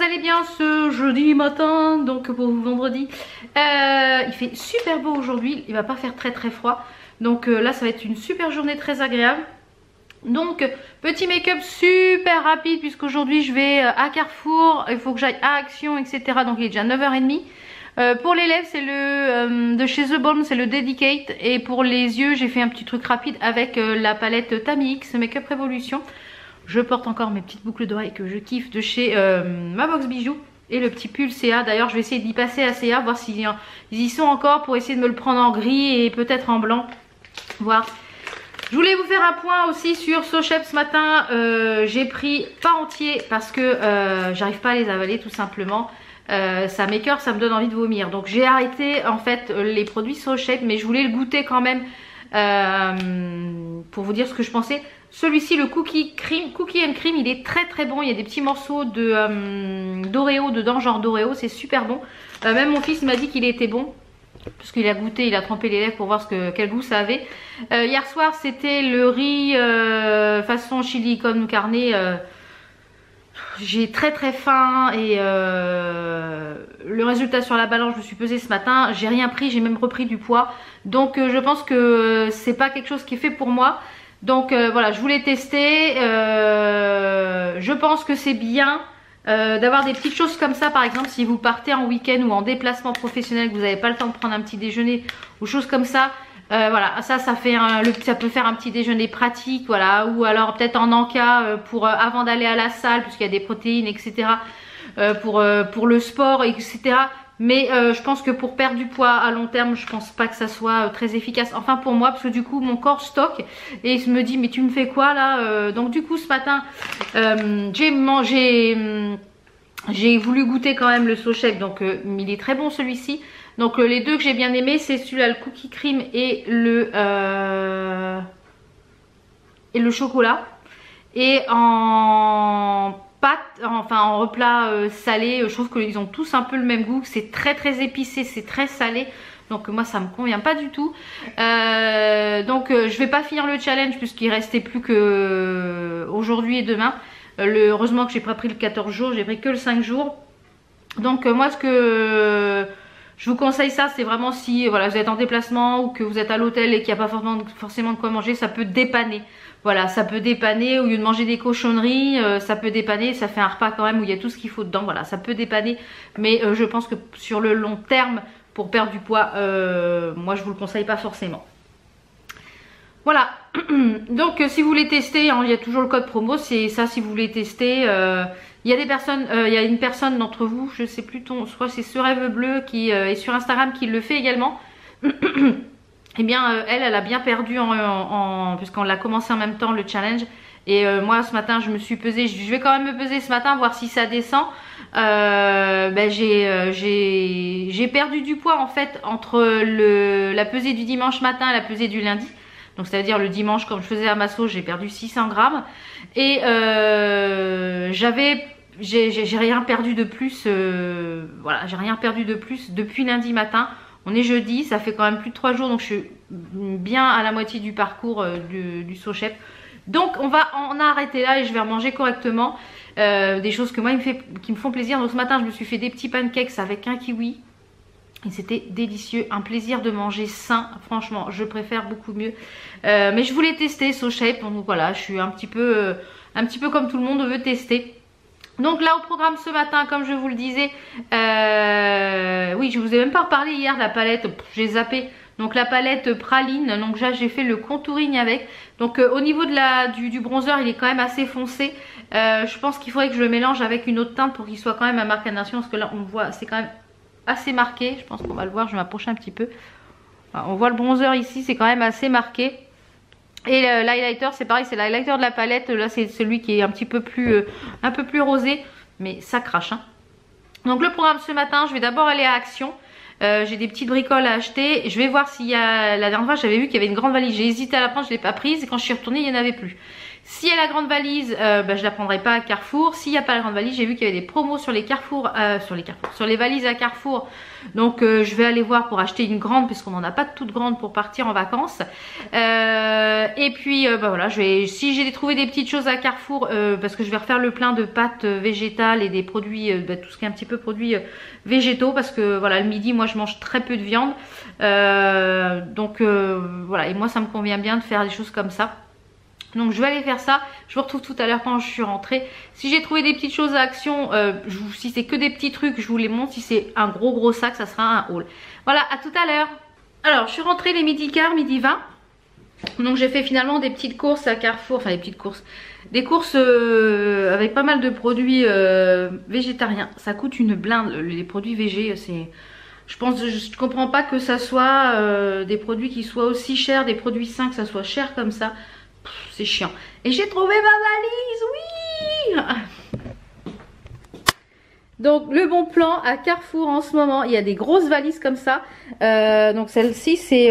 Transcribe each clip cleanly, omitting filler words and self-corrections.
allez bien ce jeudi matin, donc pour vendredi. Il fait super beau aujourd'hui, il va pas faire très froid. Donc là ça va être une super journée très agréable. Donc petit make-up super rapide puisqu'aujourd'hui je vais à Carrefour, il faut que j'aille à Action, etc. Donc il est déjà 9h30. Pour les lèvres c'est le de chez The Balm, c'est le Dedicate. Et pour les yeux j'ai fait un petit truc rapide avec la palette Tamix Make-up Revolution. Je porte encore mes petites boucles d'oreilles que je kiffe de chez Ma Box Bijoux. Et le petit pull CA, d'ailleurs je vais essayer d'y passer à CA, voir s'ils y sont encore pour essayer de me le prendre en gris et peut-être en blanc. Voir. Je voulais vous faire un point aussi sur Sochep ce matin. J'ai pris pas entier parce que j'arrive pas à les avaler tout simplement. Ça m'écoeure, ça me donne envie de vomir. Donc j'ai arrêté en fait les produits Sochep, mais je voulais le goûter quand même pour vous dire ce que je pensais. Celui-ci, le Cookie and Cream, il est très bon. Il y a des petits morceaux d'Oreo dedans, genre d'Oreo, c'est super bon. Même mon fils m'a dit qu'il était bon. Parce qu'il a goûté, il a trempé les lèvres pour voir quel goût ça avait. Hier soir c'était le riz façon chili con carne. J'ai très faim et le résultat sur la balance, je me suis pesée ce matin, j'ai rien pris, j'ai même repris du poids. Donc je pense que c'est pas quelque chose qui est fait pour moi. Donc voilà, je voulais tester. Je pense que c'est bien d'avoir des petites choses comme ça, par exemple si vous partez en week-end ou en déplacement professionnel, que vous n'avez pas le temps de prendre un petit déjeuner ou choses comme ça. Voilà, ça fait ça peut faire un petit déjeuner pratique, voilà, ou alors peut-être en encas pour avant d'aller à la salle, puisqu'il y a des protéines, etc. Pour le sport, etc. Mais je pense que pour perdre du poids à long terme, je pense pas que ça soit très efficace. Enfin pour moi, parce que du coup mon corps stocke et il se me dit mais tu me fais quoi là donc du coup ce matin j'ai voulu goûter quand même le Sochep, donc il est très bon celui-ci. Donc les deux que j'ai bien aimé, c'est celui-là, le Cookie Cream et le chocolat. Et en pâte, enfin en replat salé, je trouve qu'ils ont tous un peu le même goût. C'est très épicé, c'est très salé. Donc moi ça me convient pas du tout. Donc je vais pas finir le challenge puisqu'il restait plus que aujourd'hui et demain. Heureusement que j'ai pas pris le 14 jours, j'ai pris que le 5 jours. Donc moi ce que je vous conseille, ça c'est vraiment si voilà, vous êtes en déplacement ou que vous êtes à l'hôtel et qu'il n'y a pas forcément de quoi manger, ça peut dépanner. Voilà, ça peut dépanner, au lieu de manger des cochonneries, ça peut dépanner, ça fait un repas quand même où il y a tout ce qu'il faut dedans, voilà, ça peut dépanner. Mais je pense que sur le long terme, pour perdre du poids, moi je vous le conseille pas forcément. Voilà, donc si vous voulez tester, hein, il y a toujours le code promo, c'est ça si vous voulez tester. Il y a des personnes, il y a une personne d'entre vous, je sais plus je crois que c'est Ce Rêve Bleu qui est sur Instagram qui le fait également. Eh bien elle a bien perdu puisqu'on l'a commencé en même temps le challenge. Et moi ce matin je me suis pesée, je vais quand même me peser ce matin voir si ça descend. J'ai perdu du poids en fait entre la pesée du dimanche matin et la pesée du lundi. Donc ça veut dire le dimanche comme je faisais à ma sauce, j'ai perdu 600 grammes. Et j'ai rien perdu de plus, voilà, j'ai rien perdu de plus depuis lundi matin. On est jeudi, ça fait quand même plus de 3 jours, donc je suis bien à la moitié du parcours du Sochep. Donc on va en arrêter là et je vais manger correctement. Des choses que moi qui me font plaisir. Donc ce matin je me suis fait des petits pancakes avec un kiwi. Et c'était délicieux, un plaisir de manger sain, franchement je préfère beaucoup mieux. Mais je voulais tester Sochep, donc voilà, je suis un petit peu comme tout le monde veut tester. Donc là au programme ce matin, comme je vous le disais, oui je vous ai même pas reparlé hier de la palette, j'ai zappé. Donc la palette praline, donc là j'ai fait le contouring avec. Donc au niveau du bronzer, il est quand même assez foncé. Je pense qu'il faudrait que je le mélange avec une autre teinte pour qu'il soit quand même à marquation, parce que là on voit, c'est quand même assez marqué. Je pense qu'on va le voir, je vais m'approcher un petit peu. On voit le bronzer ici, c'est quand même assez marqué. Et l'highlighter c'est pareil, c'est l'highlighter de la palette. Là c'est celui qui est un peu plus rosé, mais ça crache hein. Donc le programme ce matin, je vais d'abord aller à Action. J'ai des petites bricoles à acheter. Je vais voir s'il y a, la dernière fois j'avais vu qu'il y avait une grande valise, j'ai hésité à la prendre, je ne l'ai pas prise et quand je suis retournée il n'y en avait plus. S'il y a la grande valise, je la prendrai pas à Carrefour. S'il n'y a pas la grande valise, j'ai vu qu'il y avait des promos sur les sur les valises à Carrefour. Donc je vais aller voir pour acheter une grande, puisqu'on n'en a pas de toute grande pour partir en vacances. Et puis voilà, si j'ai trouvé des petites choses à Carrefour, parce que je vais refaire le plein de pâtes végétales et des produits, tout ce qui est un petit peu produits végétaux, parce que voilà, le midi, moi je mange très peu de viande. Donc voilà, et moi ça me convient bien de faire des choses comme ça. Donc je vais aller faire ça, je vous retrouve tout à l'heure quand je suis rentrée. Si j'ai trouvé des petites choses à Action, si c'est que des petits trucs, je vous les montre. Si c'est un gros sac, ça sera un haul. Voilà, à tout à l'heure. Alors je suis rentrée les midi quart, midi 20. Donc j'ai fait finalement des petites courses à Carrefour, enfin des petites courses. Des courses avec pas mal de produits végétariens. Ça coûte une blinde, les produits végés, c'est... je comprends pas que ça soit des produits qui soient aussi chers, des produits sains que ça soit cher comme ça. C'est chiant. Et j'ai trouvé ma valise, oui. Donc le bon plan à Carrefour en ce moment, il y a des grosses valises comme ça. Donc celle-ci c'est,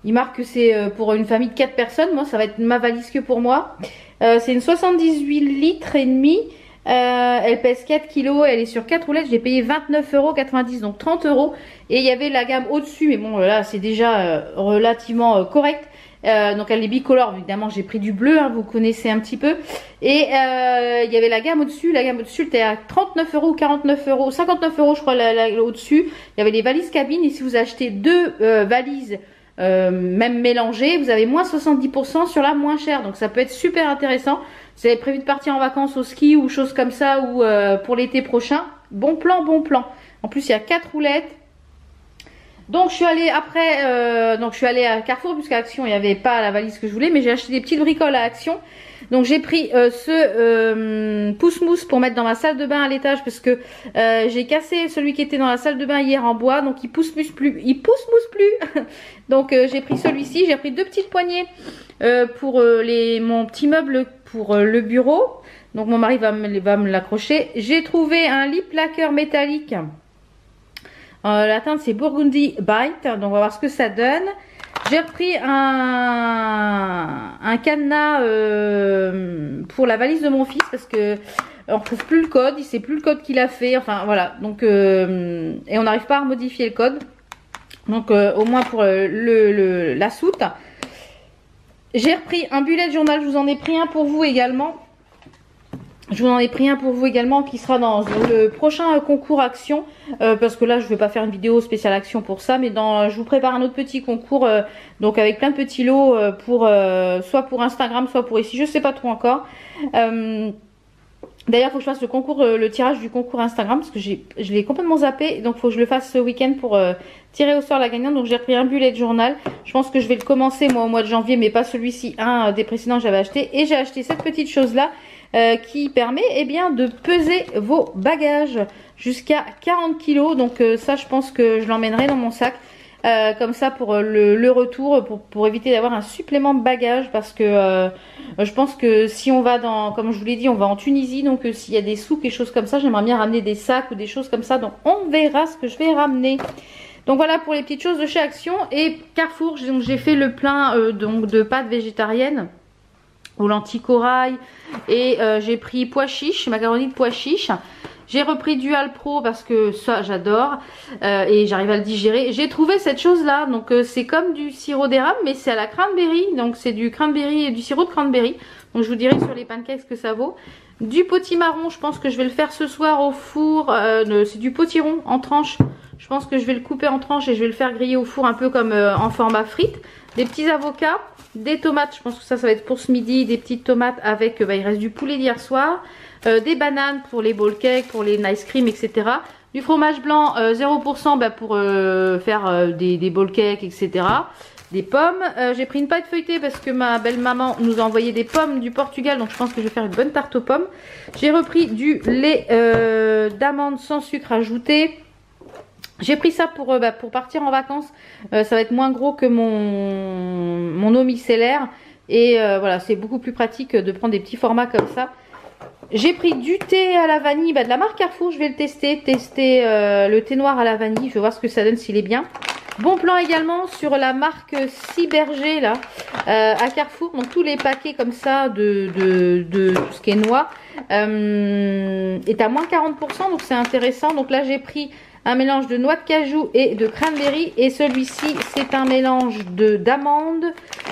il marque que c'est pour une famille de 4 personnes. Moi ça va être ma valise que pour moi. C'est une 78 litres et demi. Elle pèse 4 kilos, elle est sur 4 roulettes. Je l'ai payé 29,90 €, donc 30 €. Et il y avait la gamme au-dessus, mais bon là c'est déjà relativement correct. Donc elle est bicolore, évidemment j'ai pris du bleu, hein, vous connaissez un petit peu. Et il y avait la gamme au-dessus, était à 39 € ou 49 €, 59 € je crois au-dessus. Il y avait les valises cabines, et si vous achetez deux valises même mélangées, vous avez moins 70% sur la moins chère. Donc ça peut être super intéressant. Si vous avez prévu de partir en vacances au ski ou choses comme ça, ou pour l'été prochain, bon plan, bon plan. En plus il y a 4 roulettes. Donc je suis allée après, donc je suis allée à Carrefour, puisqu'à Action il n'y avait pas la valise que je voulais, mais j'ai acheté des petites bricoles à Action. Donc j'ai pris ce pousse-mousse pour mettre dans ma salle de bain à l'étage, parce que j'ai cassé celui qui était dans la salle de bain hier en bois, donc il pousse-mousse plus. Donc j'ai pris celui-ci, j'ai pris deux petites poignées pour mon petit meuble pour le bureau. Donc mon mari va me l'accrocher. J'ai trouvé un lip lacquer métallique. La teinte c'est Burgundy Bite, donc on va voir ce que ça donne. J'ai repris un cadenas pour la valise de mon fils, parce que on retrouve plus le code, il sait plus le code qu'il a fait, enfin voilà. Donc et on n'arrive pas à modifier le code. Donc au moins pour la soute. J'ai repris un bullet journal, je vous en ai pris un pour vous également. Qui sera dans le prochain concours Action, parce que là je ne vais pas faire une vidéo spéciale Action pour ça, mais je vous prépare un autre petit concours, donc avec plein de petits lots pour soit pour Instagram, soit pour ici, je sais pas trop encore. D'ailleurs il faut que je fasse le tirage du concours Instagram, parce que je l'ai complètement zappé, donc il faut que je le fasse ce week-end pour tirer au sort la gagnante. Donc j'ai repris un bullet journal, je pense que je vais le commencer moi au mois de janvier, mais pas celui-ci, un des précédents que j'avais acheté. Et j'ai acheté cette petite chose là qui permet de peser vos bagages jusqu'à 40 kg. Donc ça je pense que je l'emmènerai dans mon sac. Comme ça pour le retour, pour éviter d'avoir un supplément de bagages, parce que je pense que si on va comme je vous l'ai dit, on va en Tunisie, donc s'il y a des souks et choses comme ça, j'aimerais bien ramener des sacs ou des choses comme ça, donc on verra ce que je vais ramener. Donc voilà pour les petites choses de chez Action. Et Carrefour, j'ai fait le plein de pâtes végétariennes aux lentilles corail, et j'ai pris pois chiches, macaroni de pois chiches. J'ai repris du Alpro parce que ça j'adore, et j'arrive à le digérer. J'ai trouvé cette chose là, donc c'est comme du sirop d'érable, mais c'est à la cranberry, donc c'est du cranberry et du sirop de cranberry. Donc je vous dirai sur les pancakes ce que ça vaut. Du potimarron, je pense que je vais le faire ce soir au four, c'est du potiron en tranches. Je pense que je vais le couper en tranches et je vais le faire griller au four un peu comme en format frites. Des petits avocats, des tomates, je pense que ça va être pour ce midi, des petites tomates avec, il reste du poulet d'hier soir. Des bananes pour les bowl cakes, pour les nice cream, etc. Du fromage blanc 0% pour faire des bowl cakes, etc. Des pommes. J'ai pris une pâte feuilletée parce que ma belle-maman nous a envoyé des pommes du Portugal. Donc je pense que je vais faire une bonne tarte aux pommes. J'ai repris du lait d'amande sans sucre ajouté. J'ai pris ça pour partir en vacances. Ça va être moins gros que mon eau micellaire. Et voilà, c'est beaucoup plus pratique de prendre des petits formats comme ça. J'ai pris du thé à la vanille, de la marque Carrefour, je vais le tester le thé noir à la vanille, je vais voir ce que ça donne, s'il est bien. Bon plan également sur la marque Ciberger là, à Carrefour. Donc tous les paquets comme ça de tout ce qui est noix est à moins 40%. Donc c'est intéressant. Donc là j'ai pris un mélange de noix de cajou et de cranberry. Et celui-ci c'est un mélange d'amandes.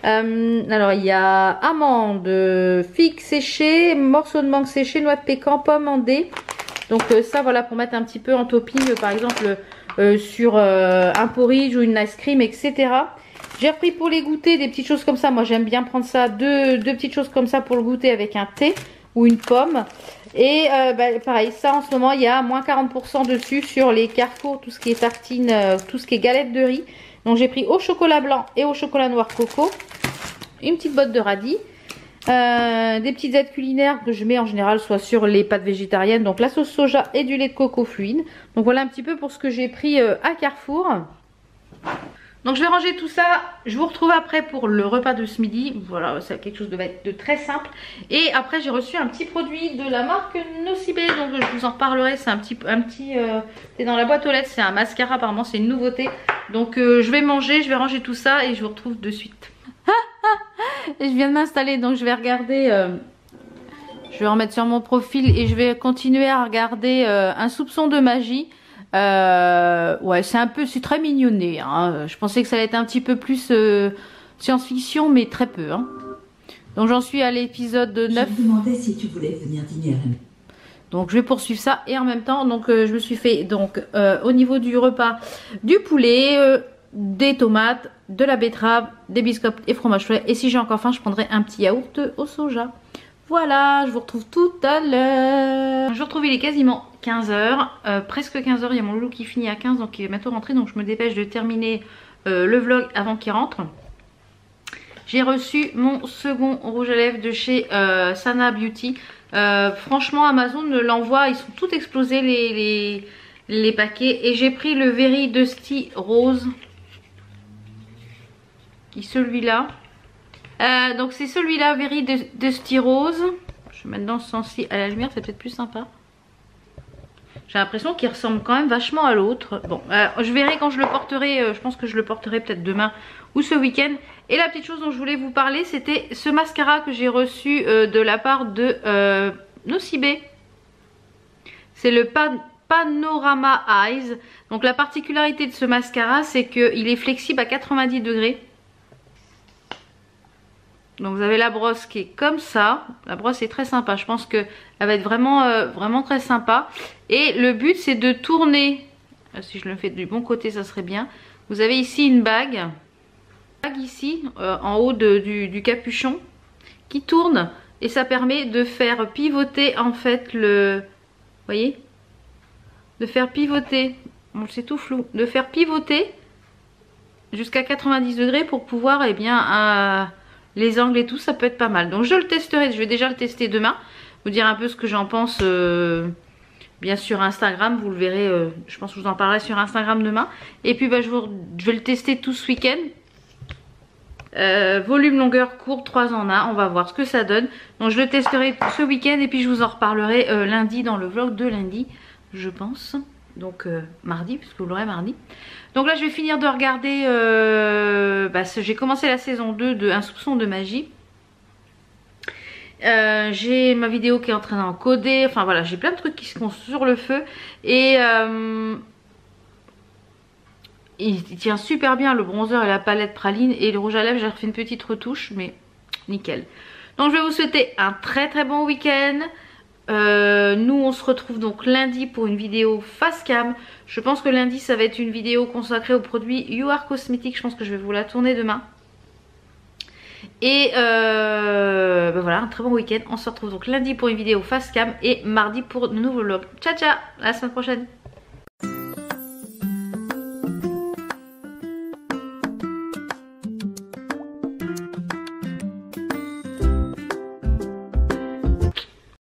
Alors il y a amandes, figues séchées, morceaux de mangue séchée, noix de pécan, pommes en dés. Donc ça voilà pour mettre un petit peu en topping par exemple sur un porridge ou une ice cream, etc. J'ai repris pour les goûters des petites choses comme ça. Moi j'aime bien prendre ça, deux petites choses comme ça pour le goûter avec un thé ou une pomme. Et pareil, ça en ce moment il y a moins 40% dessus sur les Carrefour, tout ce qui est tartine, tout ce qui est galette de riz. Donc j'ai pris au chocolat blanc et au chocolat noir coco, une petite botte de radis, des petites aides culinaires que je mets en général soit sur les pâtes végétariennes, donc la sauce soja et du lait de coco fluide. Donc voilà un petit peu pour ce que j'ai pris à Carrefour. Donc je vais ranger tout ça, je vous retrouve après pour le repas de ce midi. Voilà, c'est quelque chose de très simple. Et après j'ai reçu un petit produit de la marque Nocibé, donc je vous en reparlerai. C'est c'est dans la boîte aux lettres, c'est un mascara apparemment, c'est une nouveauté. Donc je vais manger, je vais ranger tout ça et je vous retrouve de suite. Et je viens de m'installer, donc je vais regarder, je vais remettre sur mon profil et je vais continuer à regarder Un soupçon de magie. Ouais, c'est très mignonné, hein. Je pensais que ça allait être un petit peu plus science-fiction, mais très peu, hein. Donc j'en suis à l'épisode 9. Je me demandais si tu voulais venir dîner à la maison. Donc je vais poursuivre ça et en même temps, donc je me suis fait donc au niveau du repas du poulet, des tomates, de la betterave, des biscottes et fromage frais. Et si j'ai encore faim, je prendrai un petit yaourt au soja. Voilà, je vous retrouve tout à l'heure. Je vous retrouve, il est quasiment 15h, presque 15h, il y a mon loulou qui finit à 15, donc il est bientôt rentré, donc je me dépêche de terminer le vlog avant qu'il rentre. J'ai reçu mon second rouge à lèvres de chez Sana Beauty. Franchement Amazon me l'envoie, ils sont tous explosés les paquets. Et j'ai pris le Very Dusty Rose, celui-là. Donc c'est celui-là, Very Dusty Rose. Je vais mettre dans ce sens-ci à la lumière, c'est peut-être plus sympa. J'ai l'impression qu'il ressemble quand même vachement à l'autre. Bon, je verrai quand je le porterai. Je pense que je le porterai peut-être demain ou ce week-end. Et la petite chose dont je voulais vous parler, c'était ce mascara que j'ai reçu de la part de Nocibé. C'est le Panorama Eyes. Donc la particularité de ce mascara, c'est qu'il est flexible à 90 degrés. Donc vous avez la brosse qui est comme ça. La brosse est très sympa. Je pense qu'elle va être vraiment très sympa. Et le but c'est de tourner. Si je le fais du bon côté, ça serait bien. Vous avez ici une bague. Ici en haut du capuchon qui tourne. Et ça permet de faire pivoter en fait le... Vous voyez? De faire pivoter. Bon, c'est tout flou. De faire pivoter jusqu'à 90 degrés pour pouvoir, eh bien... les angles et tout, ça peut être pas mal. Donc je le testerai, je vais déjà le tester demain. Vous dire un peu ce que j'en pense bien sur Instagram. Vous le verrez, je pense que je vous en parlerai sur Instagram demain. Et puis je vais le tester tout ce week-end. Volume, longueur, courbe, 3 en 1. On va voir ce que ça donne. Donc je le testerai ce week-end et puis je vous en reparlerai lundi dans le vlog de lundi, je pense. Donc mardi, puisque vous l'aurez mardi. Donc là je vais finir de regarder, j'ai commencé la saison 2 de Un soupçon de magie. J'ai ma vidéo qui est en train d'encoder, enfin voilà, j'ai plein de trucs qui sont sur le feu. Et il tient super bien, le bronzer et la palette praline. Et le rouge à lèvres, j'ai refait une petite retouche, mais nickel. Donc je vais vous souhaiter un très bon week-end. Nous on se retrouve donc lundi pour une vidéo face cam. Je pense que lundi ça va être une vidéo consacrée aux produits You Are Cosmetics. Je pense que je vais vous la tourner demain. Et voilà, un très bon week-end. On se retrouve donc lundi pour une vidéo face cam et mardi pour de nouveaux vlogs. Ciao ciao, à la semaine prochaine.